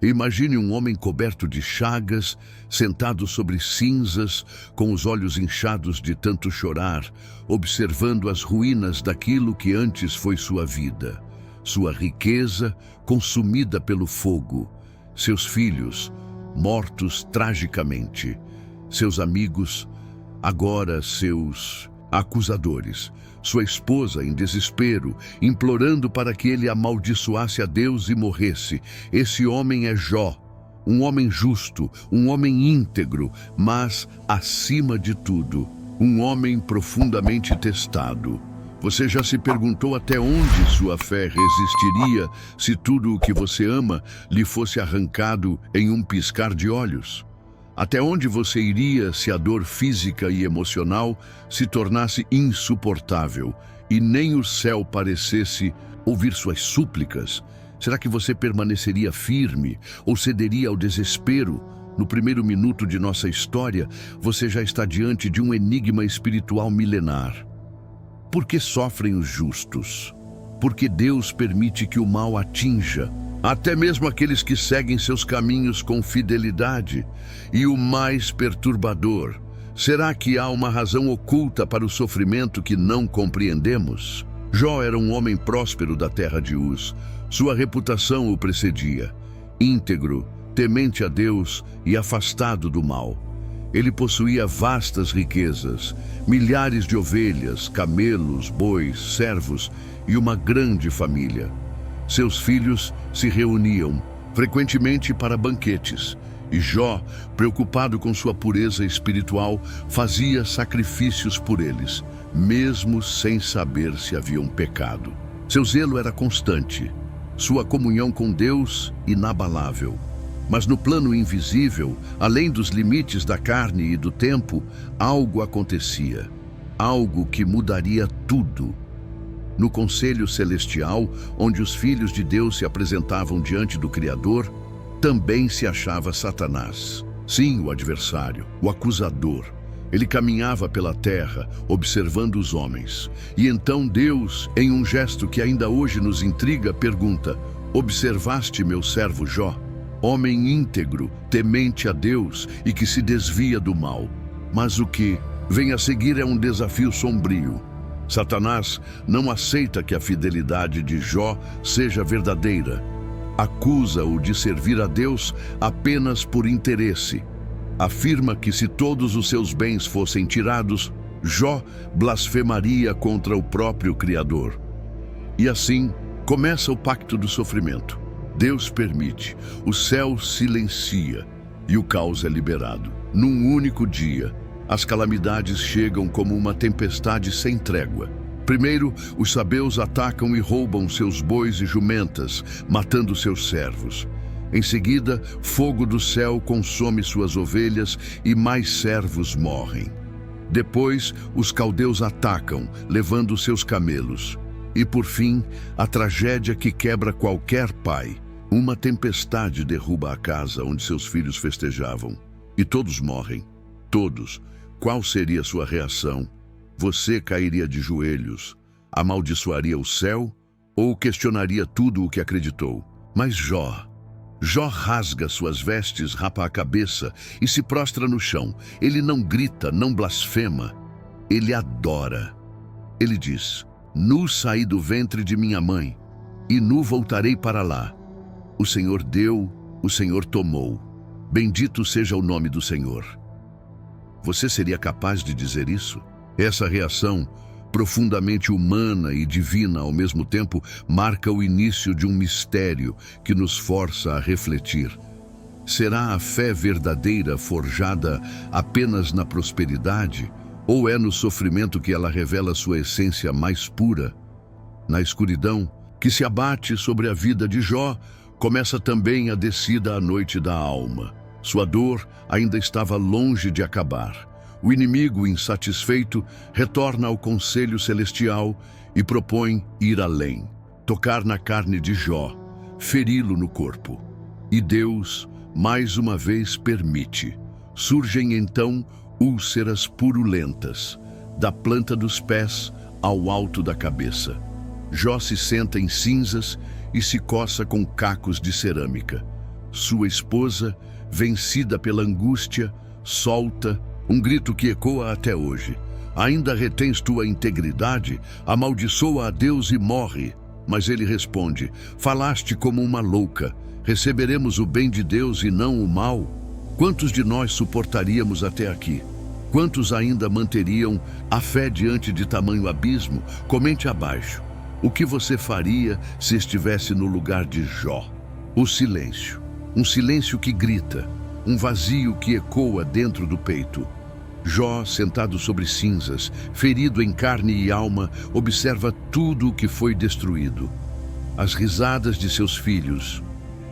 Imagine um homem coberto de chagas, sentado sobre cinzas, com os olhos inchados de tanto chorar, observando as ruínas daquilo que antes foi sua vida. Sua riqueza consumida pelo fogo, seus filhos mortos tragicamente, seus amigos, agora seus acusadores, sua esposa em desespero, implorando para que ele amaldiçoasse a Deus e morresse. Esse homem é Jó, um homem justo, um homem íntegro, mas, acima de tudo, um homem profundamente testado. Você já se perguntou até onde sua fé resistiria se tudo o que você ama lhe fosse arrancado em um piscar de olhos? Até onde você iria se a dor física e emocional se tornasse insuportável e nem o céu parecesse ouvir suas súplicas? Será que você permaneceria firme ou cederia ao desespero? No primeiro minuto de nossa história, você já está diante de um enigma espiritual milenar. Por que sofrem os justos? Porque Deus permite que o mal atinja até mesmo aqueles que seguem seus caminhos com fidelidade. E o mais perturbador, será que há uma razão oculta para o sofrimento que não compreendemos? Jó era um homem próspero da terra de Uz. Sua reputação o precedia. Íntegro, temente a Deus e afastado do mal. Ele possuía vastas riquezas, milhares de ovelhas, camelos, bois, servos e uma grande família. Seus filhos se reuniam frequentemente para banquetes, e Jó, preocupado com sua pureza espiritual, fazia sacrifícios por eles, mesmo sem saber se haviam pecado. Seu zelo era constante, sua comunhão com Deus inabalável. Mas no plano invisível, além dos limites da carne e do tempo, algo acontecia, algo que mudaria tudo. No conselho celestial, onde os filhos de Deus se apresentavam diante do Criador, também se achava Satanás. Sim, o adversário, o acusador. Ele caminhava pela terra, observando os homens. E então Deus, em um gesto que ainda hoje nos intriga, pergunta: observaste meu servo Jó? Homem íntegro, temente a Deus e que se desvia do mal. Mas o que vem a seguir é um desafio sombrio. Satanás não aceita que a fidelidade de Jó seja verdadeira. Acusa-o de servir a Deus apenas por interesse. Afirma que se todos os seus bens fossem tirados, Jó blasfemaria contra o próprio Criador. E assim começa o pacto do sofrimento. Deus permite, o céu silencia e o caos é liberado. Num único dia, as calamidades chegam como uma tempestade sem trégua. Primeiro, os sabeus atacam e roubam seus bois e jumentas, matando seus servos. Em seguida, fogo do céu consome suas ovelhas e mais servos morrem. Depois, os caldeus atacam, levando seus camelos. E por fim, a tragédia que quebra qualquer pai. Uma tempestade derruba a casa onde seus filhos festejavam. E todos morrem. Todos. Qual seria sua reação? Você cairia de joelhos, amaldiçoaria o céu ou questionaria tudo o que acreditou? Mas Jó rasga suas vestes, rapa a cabeça e se prostra no chão. Ele não grita, não blasfema. Ele adora. Ele diz: nu saí do ventre de minha mãe, e nu voltarei para lá. O Senhor deu, o Senhor tomou. Bendito seja o nome do Senhor. Você seria capaz de dizer isso? Essa reação, profundamente humana e divina ao mesmo tempo, marca o início de um mistério que nos força a refletir. Será a fé verdadeira forjada apenas na prosperidade, ou é no sofrimento que ela revela sua essência mais pura? Na escuridão que se abate sobre a vida de Jó, começa também a descida à noite da alma. Sua dor ainda estava longe de acabar. O inimigo, insatisfeito, retorna ao conselho celestial e propõe ir além, tocar na carne de Jó, feri-lo no corpo. E Deus, mais uma vez, permite. Surgem então úlceras purulentas, da planta dos pés ao alto da cabeça. Jó se senta em cinzas e se coça com cacos de cerâmica. Sua esposa, vencida pela angústia, solta um grito que ecoa até hoje. Ainda retens tua integridade? Amaldiçoa a Deus e morre. Mas ele responde: falaste como uma louca. Receberemos o bem de Deus e não o mal? Quantos de nós suportaríamos até aqui? Quantos ainda manteriam a fé diante de tamanho abismo? Comente abaixo. O que você faria se estivesse no lugar de Jó? O silêncio. Um silêncio que grita. Um vazio que ecoa dentro do peito. Jó, sentado sobre cinzas, ferido em carne e alma, observa tudo o que foi destruído. As risadas de seus filhos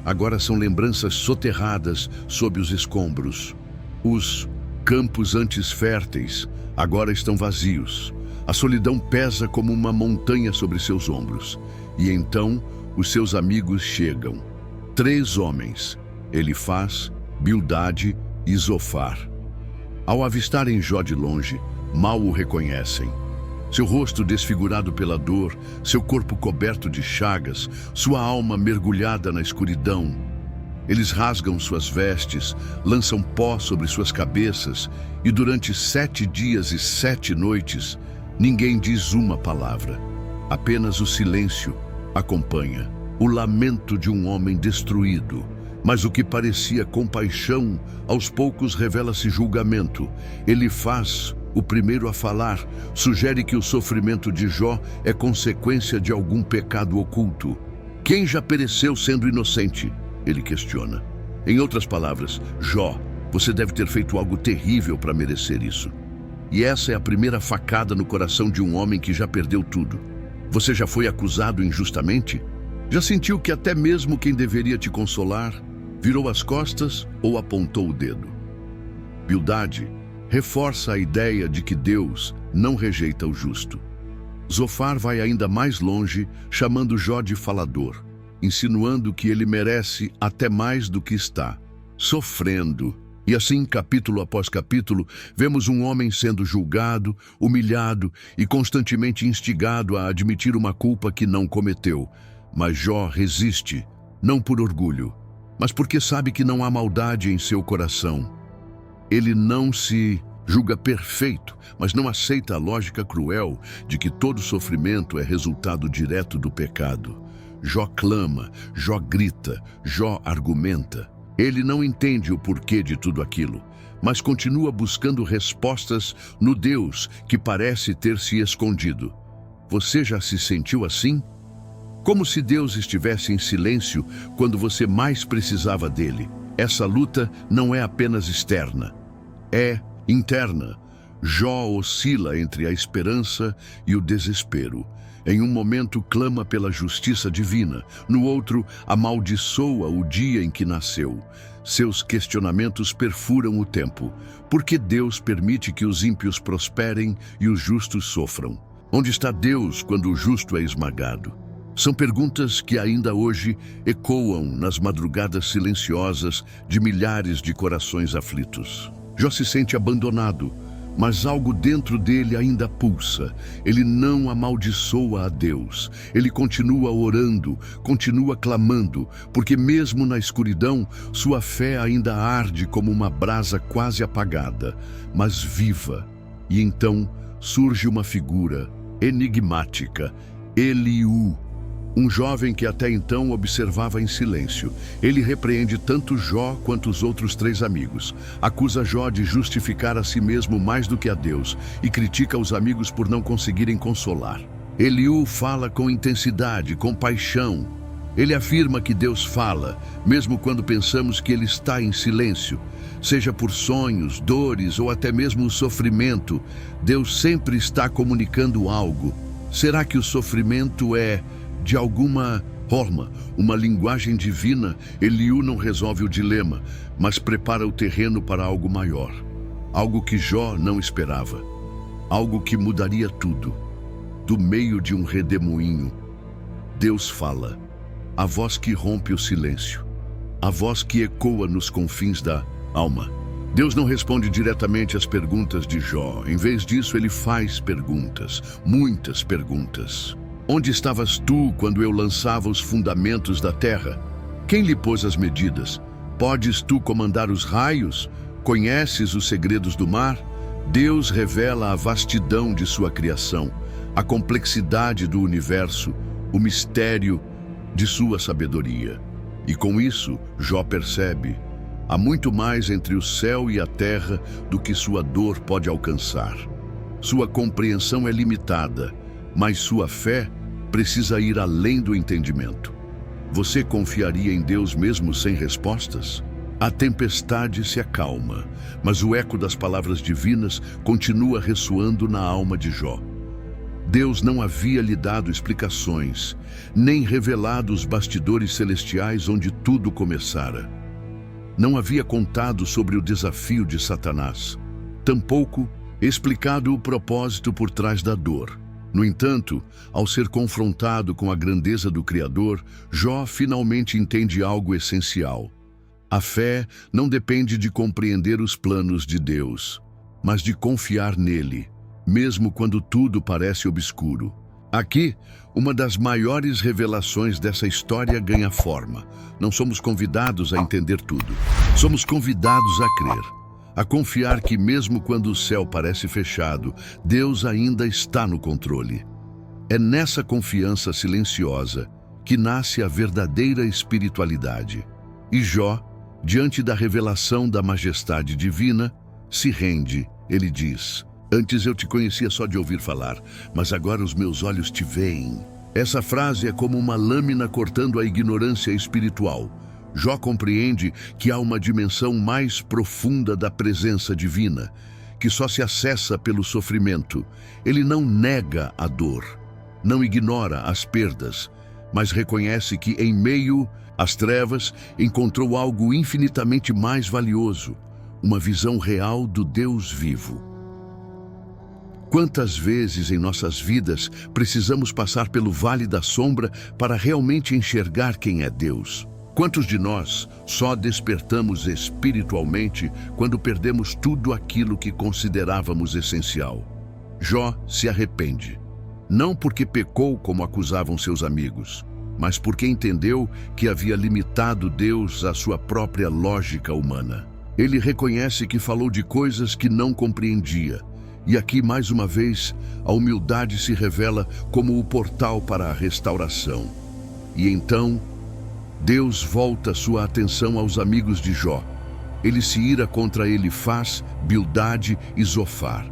agora são lembranças soterradas sob os escombros. Os campos antes férteis agora estão vazios. A solidão pesa como uma montanha sobre seus ombros. E então os seus amigos chegam. 3 homens, Elifaz, Bildade e Zofar. Ao avistarem Jó de longe, mal o reconhecem. Seu rosto desfigurado pela dor, seu corpo coberto de chagas, sua alma mergulhada na escuridão. Eles rasgam suas vestes, lançam pó sobre suas cabeças e durante 7 dias e 7 noites, ninguém diz uma palavra. Apenas o silêncio acompanha o lamento de um homem destruído. Mas o que parecia compaixão, aos poucos revela-se julgamento. Elifaz, o primeiro a falar, sugere que o sofrimento de Jó é consequência de algum pecado oculto. Quem já pereceu sendo inocente? Ele questiona. Em outras palavras, Jó, você deve ter feito algo terrível para merecer isso. E essa é a primeira facada no coração de um homem que já perdeu tudo. Você já foi acusado injustamente? Já sentiu que até mesmo quem deveria te consolar virou as costas ou apontou o dedo? Bildade reforça a ideia de que Deus não rejeita o justo. Zofar vai ainda mais longe, chamando Jó de falador, insinuando que ele merece até mais do que está sofrendo. E assim, capítulo após capítulo, vemos um homem sendo julgado, humilhado e constantemente instigado a admitir uma culpa que não cometeu. Mas Jó resiste, não por orgulho, mas porque sabe que não há maldade em seu coração. Ele não se julga perfeito, mas não aceita a lógica cruel de que todo sofrimento é resultado direto do pecado. Jó clama, Jó grita, Jó argumenta. Ele não entende o porquê de tudo aquilo, mas continua buscando respostas no Deus que parece ter se escondido. Você já se sentiu assim? Como se Deus estivesse em silêncio quando você mais precisava dele. Essa luta não é apenas externa, é interna. Jó oscila entre a esperança e o desespero. Em um momento clama pela justiça divina, no outro amaldiçoa o dia em que nasceu. Seus questionamentos perfuram o tempo. Por que Deus permite que os ímpios prosperem e os justos sofram? Onde está Deus quando o justo é esmagado? São perguntas que ainda hoje ecoam nas madrugadas silenciosas de milhares de corações aflitos. Jó se sente abandonado, mas algo dentro dele ainda pulsa. Ele não amaldiçoa a Deus. Ele continua orando, continua clamando, porque mesmo na escuridão, sua fé ainda arde como uma brasa quase apagada, mas viva. E então surge uma figura enigmática, Eliú, um jovem que até então observava em silêncio. Ele repreende tanto Jó quanto os outros 3 amigos. Acusa Jó de justificar a si mesmo mais do que a Deus e critica os amigos por não conseguirem consolar. Eliú fala com intensidade, com paixão. Ele afirma que Deus fala, mesmo quando pensamos que ele está em silêncio. Seja por sonhos, dores ou até mesmo o sofrimento, Deus sempre está comunicando algo. Será que o sofrimento é, de alguma forma, uma linguagem divina? Eliú não resolve o dilema, mas prepara o terreno para algo maior. Algo que Jó não esperava. Algo que mudaria tudo. Do meio de um redemoinho, Deus fala. A voz que rompe o silêncio. A voz que ecoa nos confins da alma. Deus não responde diretamente às perguntas de Jó. Em vez disso, ele faz perguntas, muitas perguntas. Onde estavas tu quando eu lançava os fundamentos da terra? Quem lhe pôs as medidas? Podes tu comandar os raios? Conheces os segredos do mar? Deus revela a vastidão de sua criação, a complexidade do universo, o mistério de sua sabedoria. E com isso, Jó percebe: há muito mais entre o céu e a terra do que sua dor pode alcançar. Sua compreensão é limitada, mas sua fé precisa ir além do entendimento. Você confiaria em Deus mesmo sem respostas? A tempestade se acalma, mas o eco das palavras divinas continua ressoando na alma de Jó. Deus não havia lhe dado explicações, nem revelado os bastidores celestiais onde tudo começara. Não havia contado sobre o desafio de Satanás, tampouco explicado o propósito por trás da dor. No entanto, ao ser confrontado com a grandeza do Criador, Jó finalmente entende algo essencial. A fé não depende de compreender os planos de Deus, mas de confiar nele, mesmo quando tudo parece obscuro. Aqui, uma das maiores revelações dessa história ganha forma. Não somos convidados a entender tudo. Somos convidados a crer, a confiar que mesmo quando o céu parece fechado, Deus ainda está no controle. É nessa confiança silenciosa que nasce a verdadeira espiritualidade. E Jó, diante da revelação da majestade divina, se rende. Ele diz: antes eu te conhecia só de ouvir falar, mas agora os meus olhos te veem. Essa frase é como uma lâmina cortando a ignorância espiritual. Jó compreende que há uma dimensão mais profunda da presença divina, que só se acessa pelo sofrimento. Ele não nega a dor, não ignora as perdas, mas reconhece que em meio às trevas encontrou algo infinitamente mais valioso, uma visão real do Deus vivo. Quantas vezes em nossas vidas precisamos passar pelo vale da sombra para realmente enxergar quem é Deus? Quantos de nós só despertamos espiritualmente quando perdemos tudo aquilo que considerávamos essencial? Jó se arrepende, não porque pecou como acusavam seus amigos, mas porque entendeu que havia limitado Deus à sua própria lógica humana. Ele reconhece que falou de coisas que não compreendia. E aqui, mais uma vez, a humildade se revela como o portal para a restauração. E então, Deus volta sua atenção aos amigos de Jó. Ele se ira contra Elifaz, Bildade e Zofar.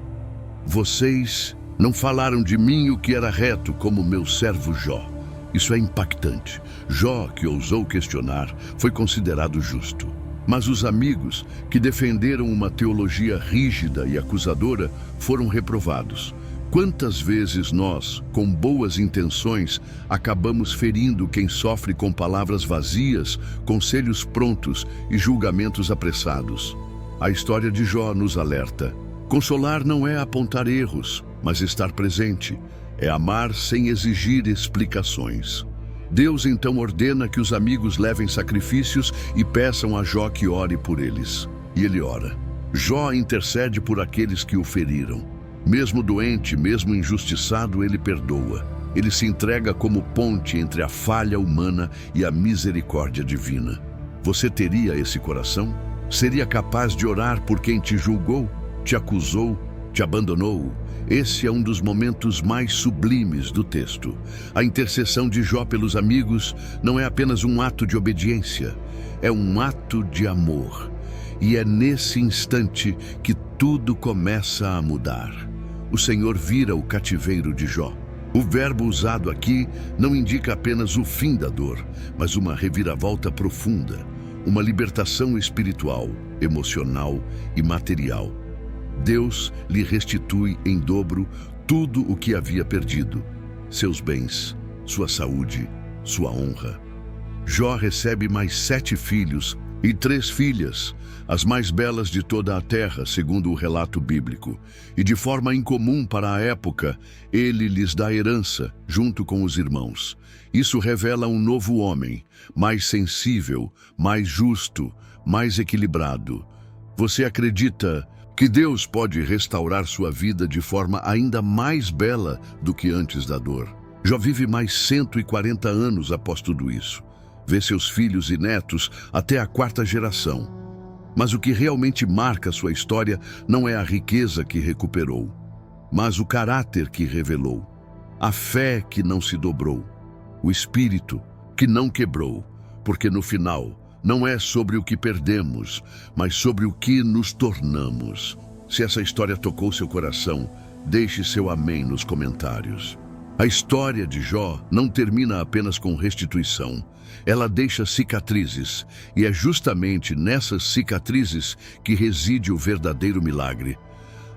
Vocês não falaram de mim o que era reto, como meu servo Jó. Isso é impactante. Jó, que ousou questionar, foi considerado justo. Mas os amigos, que defenderam uma teologia rígida e acusadora, foram reprovados. Quantas vezes nós, com boas intenções, acabamos ferindo quem sofre com palavras vazias, conselhos prontos e julgamentos apressados? A história de Jó nos alerta. Consolar não é apontar erros, mas estar presente. É amar sem exigir explicações. Deus então ordena que os amigos levem sacrifícios e peçam a Jó que ore por eles. E ele ora. Jó intercede por aqueles que o feriram. Mesmo doente, mesmo injustiçado, ele perdoa. Ele se entrega como ponte entre a falha humana e a misericórdia divina. Você teria esse coração? Seria capaz de orar por quem te julgou, te acusou, te abandonou? Esse é um dos momentos mais sublimes do texto. A intercessão de Jó pelos amigos não é apenas um ato de obediência, é um ato de amor. E é nesse instante que tudo começa a mudar. O Senhor vira o cativeiro de Jó. O verbo usado aqui não indica apenas o fim da dor, mas uma reviravolta profunda, uma libertação espiritual, emocional e material. Deus lhe restitui em dobro tudo o que havia perdido: seus bens, sua saúde, sua honra. Jó recebe mais 7 filhos e 3 filhas, as mais belas de toda a terra, segundo o relato bíblico. E de forma incomum para a época, ele lhes dá herança, junto com os irmãos. Isso revela um novo homem, mais sensível, mais justo, mais equilibrado. Você acredita que Deus pode restaurar sua vida de forma ainda mais bela do que antes da dor? Jó vive mais 140 anos após tudo isso. vê seus filhos e netos até a 4ª geração. Mas o que realmente marca sua história não é a riqueza que recuperou, mas o caráter que revelou, a fé que não se dobrou, o espírito que não quebrou, porque no final não é sobre o que perdemos, mas sobre o que nos tornamos. Se essa história tocou seu coração, deixe seu amém nos comentários. A história de Jó não termina apenas com restituição. Ela deixa cicatrizes, e é justamente nessas cicatrizes que reside o verdadeiro milagre.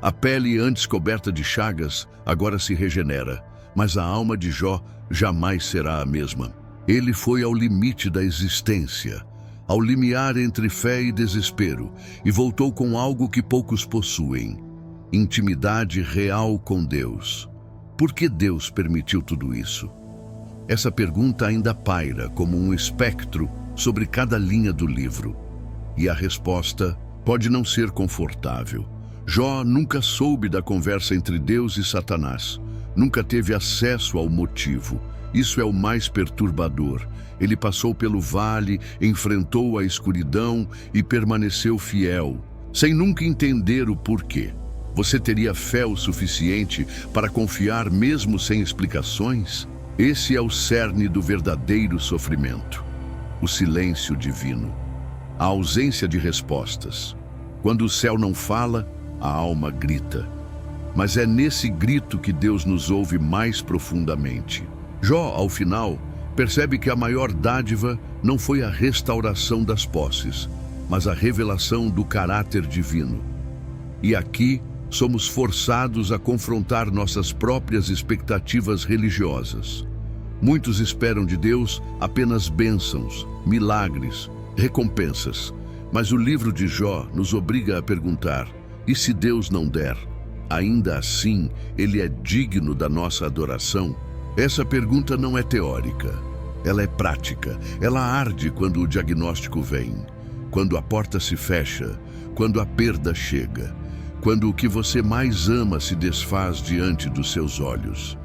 A pele antes coberta de chagas agora se regenera, mas a alma de Jó jamais será a mesma. Ele foi ao limite da existência, ao limiar entre fé e desespero, e voltou com algo que poucos possuem: intimidade real com Deus. Por que Deus permitiu tudo isso? Essa pergunta ainda paira como um espectro sobre cada linha do livro. E a resposta pode não ser confortável. Jó nunca soube da conversa entre Deus e Satanás. Nunca teve acesso ao motivo. Isso é o mais perturbador. Ele passou pelo vale, enfrentou a escuridão e permaneceu fiel, sem nunca entender o porquê. Você teria fé o suficiente para confiar mesmo sem explicações? Esse é o cerne do verdadeiro sofrimento. O silêncio divino. A ausência de respostas. Quando o céu não fala, a alma grita. Mas é nesse grito que Deus nos ouve mais profundamente. Jó, ao final, percebe que a maior dádiva não foi a restauração das posses, mas a revelação do caráter divino. E aqui somos forçados a confrontar nossas próprias expectativas religiosas. Muitos esperam de Deus apenas bênçãos, milagres, recompensas. Mas o livro de Jó nos obriga a perguntar: e se Deus não der? Ainda assim, Ele é digno da nossa adoração? Essa pergunta não é teórica, ela é prática. Ela arde quando o diagnóstico vem, quando a porta se fecha, quando a perda chega, quando o que você mais ama se desfaz diante dos seus olhos.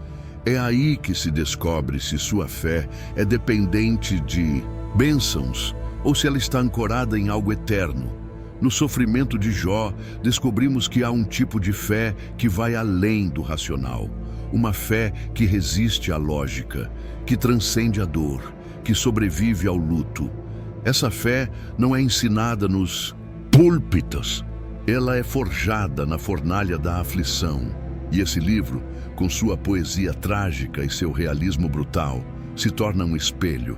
É aí que se descobre se sua fé é dependente de bênçãos ou se ela está ancorada em algo eterno. No sofrimento de Jó, descobrimos que há um tipo de fé que vai além do racional. Uma fé que resiste à lógica, que transcende a dor, que sobrevive ao luto. Essa fé não é ensinada nos púlpitos. Ela é forjada na fornalha da aflição. E esse livro, com sua poesia trágica e seu realismo brutal, se torna um espelho.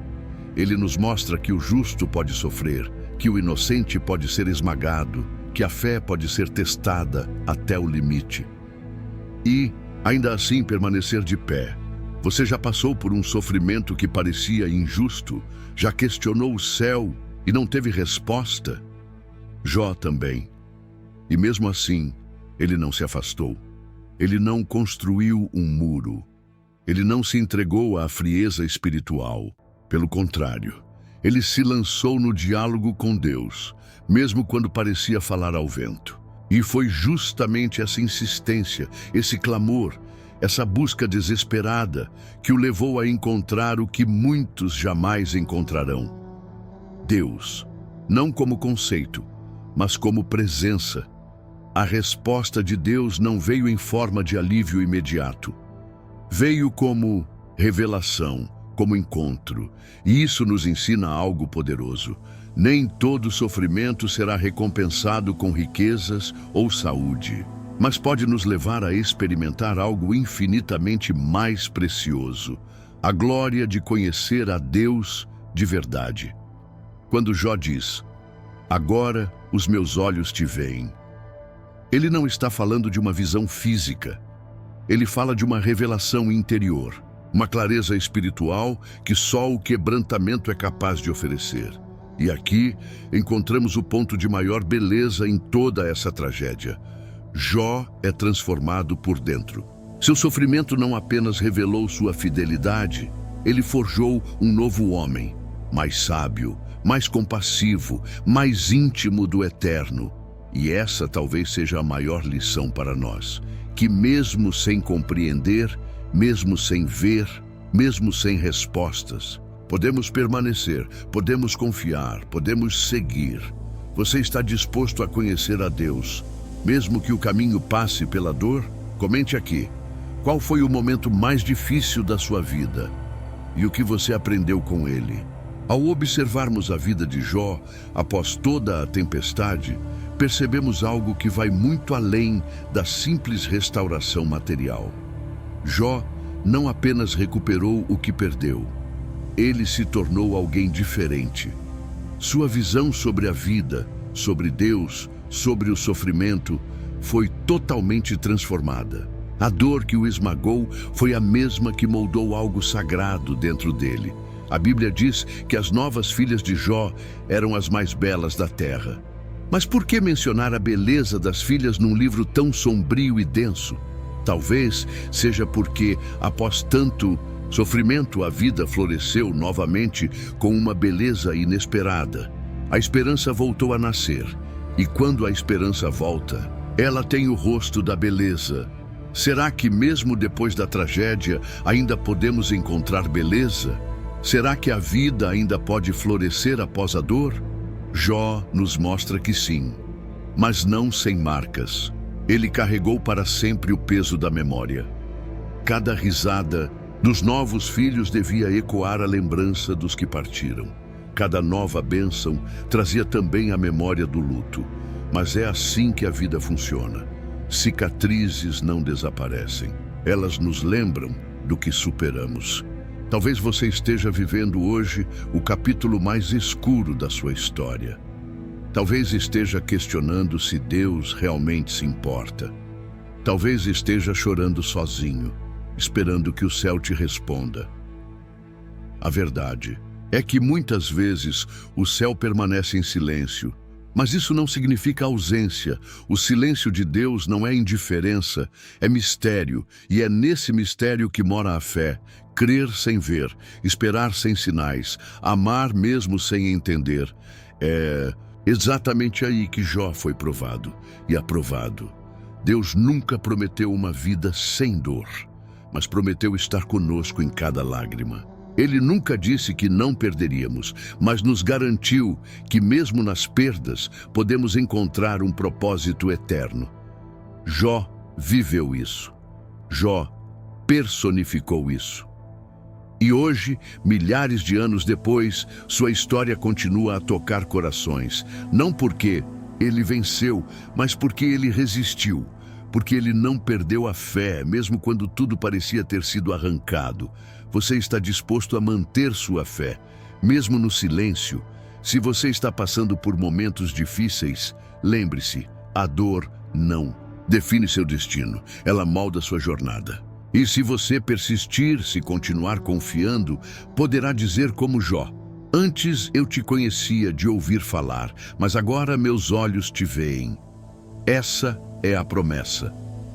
Ele nos mostra que o justo pode sofrer, que o inocente pode ser esmagado, que a fé pode ser testada até o limite. E, ainda assim, permanecer de pé. Você já passou por um sofrimento que parecia injusto? Já questionou o céu e não teve resposta? Jó também. E mesmo assim, ele não se afastou. Ele não construiu um muro. Ele não se entregou à frieza espiritual. Pelo contrário, ele se lançou no diálogo com Deus, mesmo quando parecia falar ao vento. E foi justamente essa insistência, esse clamor, essa busca desesperada que o levou a encontrar o que muitos jamais encontrarão: Deus, não como conceito, mas como presença. A resposta de Deus não veio em forma de alívio imediato. Veio como revelação, como encontro. E isso nos ensina algo poderoso. Nem todo sofrimento será recompensado com riquezas ou saúde, mas pode nos levar a experimentar algo infinitamente mais precioso: a glória de conhecer a Deus de verdade. Quando Jó diz: "Agora os meus olhos te veem", ele não está falando de uma visão física. Ele fala de uma revelação interior, uma clareza espiritual que só o quebrantamento é capaz de oferecer. E aqui encontramos o ponto de maior beleza em toda essa tragédia. Jó é transformado por dentro. Seu sofrimento não apenas revelou sua fidelidade, ele forjou um novo homem, mais sábio, mais compassivo, mais íntimo do eterno. E essa talvez seja a maior lição para nós, que mesmo sem compreender, mesmo sem ver, mesmo sem respostas, Podemos permanecer, podemos confiar, podemos seguir. Você está disposto a conhecer a Deus, mesmo que o caminho passe pela dor? Comente aqui. Qual foi o momento mais difícil da sua vida? E o que você aprendeu com ele? Ao observarmos a vida de Jó, após toda a tempestade, percebemos algo que vai muito além da simples restauração material. Jó não apenas recuperou o que perdeu, ele se tornou alguém diferente. Sua visão sobre a vida, sobre Deus, sobre o sofrimento, foi totalmente transformada. A dor que o esmagou foi a mesma que moldou algo sagrado dentro dele. A Bíblia diz que as novas filhas de Jó eram as mais belas da terra. Mas por que mencionar a beleza das filhas num livro tão sombrio e denso? Talvez seja porque, após tanto sofrimento, a vida floresceu novamente com uma beleza inesperada. A esperança voltou a nascer, e quando a esperança volta, ela tem o rosto da beleza. Será que mesmo depois da tragédia ainda podemos encontrar beleza? Será que a vida ainda pode florescer após a dor? Jó nos mostra que sim, mas não sem marcas. Ele carregou para sempre o peso da memória. Cada risada dos novos filhos devia ecoar a lembrança dos que partiram. Cada nova bênção trazia também a memória do luto. Mas é assim que a vida funciona. Cicatrizes não desaparecem. Elas nos lembram do que superamos. Talvez você esteja vivendo hoje o capítulo mais escuro da sua história. Talvez esteja questionando se Deus realmente se importa. Talvez esteja chorando sozinho, esperando que o céu te responda. A verdade é que muitas vezes o céu permanece em silêncio, mas isso não significa ausência. O silêncio de Deus não é indiferença, é mistério, e é nesse mistério que mora a fé. Crer sem ver, esperar sem sinais, amar mesmo sem entender. É exatamente aí que Jó foi provado e aprovado. Deus nunca prometeu uma vida sem dor, mas prometeu estar conosco em cada lágrima. Ele nunca disse que não perderíamos, mas nos garantiu que mesmo nas perdas podemos encontrar um propósito eterno. Jó viveu isso. Jó personificou isso. E hoje, milhares de anos depois, sua história continua a tocar corações. Não porque ele venceu, mas porque ele resistiu. Porque ele não perdeu a fé, mesmo quando tudo parecia ter sido arrancado. Você está disposto a manter sua fé, mesmo no silêncio? Se você está passando por momentos difíceis, lembre-se, a dor não define seu destino, ela molda sua jornada. E se você persistir, se continuar confiando, poderá dizer como Jó: antes eu te conhecia de ouvir falar, mas agora meus olhos te veem. Essa é a promessa,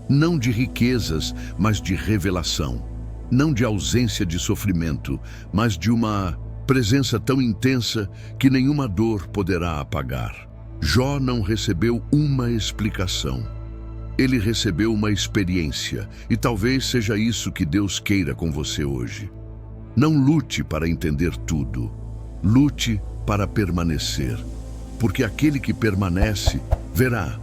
não de riquezas, mas de revelação. Não de ausência de sofrimento, mas de uma presença tão intensa que nenhuma dor poderá apagar. Jó não recebeu uma explicação. Ele recebeu uma experiência, e talvez seja isso que Deus queira com você hoje. Não lute para entender tudo, lute para permanecer, porque aquele que permanece verá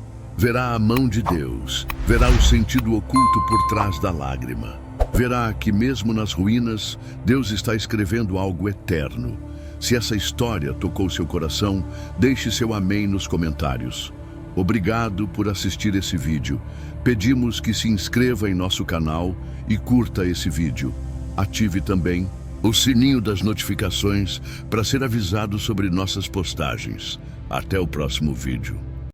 a mão de Deus, verá o sentido oculto por trás da lágrima, verá que mesmo nas ruínas, Deus está escrevendo algo eterno. Se essa história tocou seu coração, deixe seu amém nos comentários. Obrigado por assistir esse vídeo. Pedimos que se inscreva em nosso canal e curta esse vídeo. Ative também o sininho das notificações para ser avisado sobre nossas postagens. Até o próximo vídeo.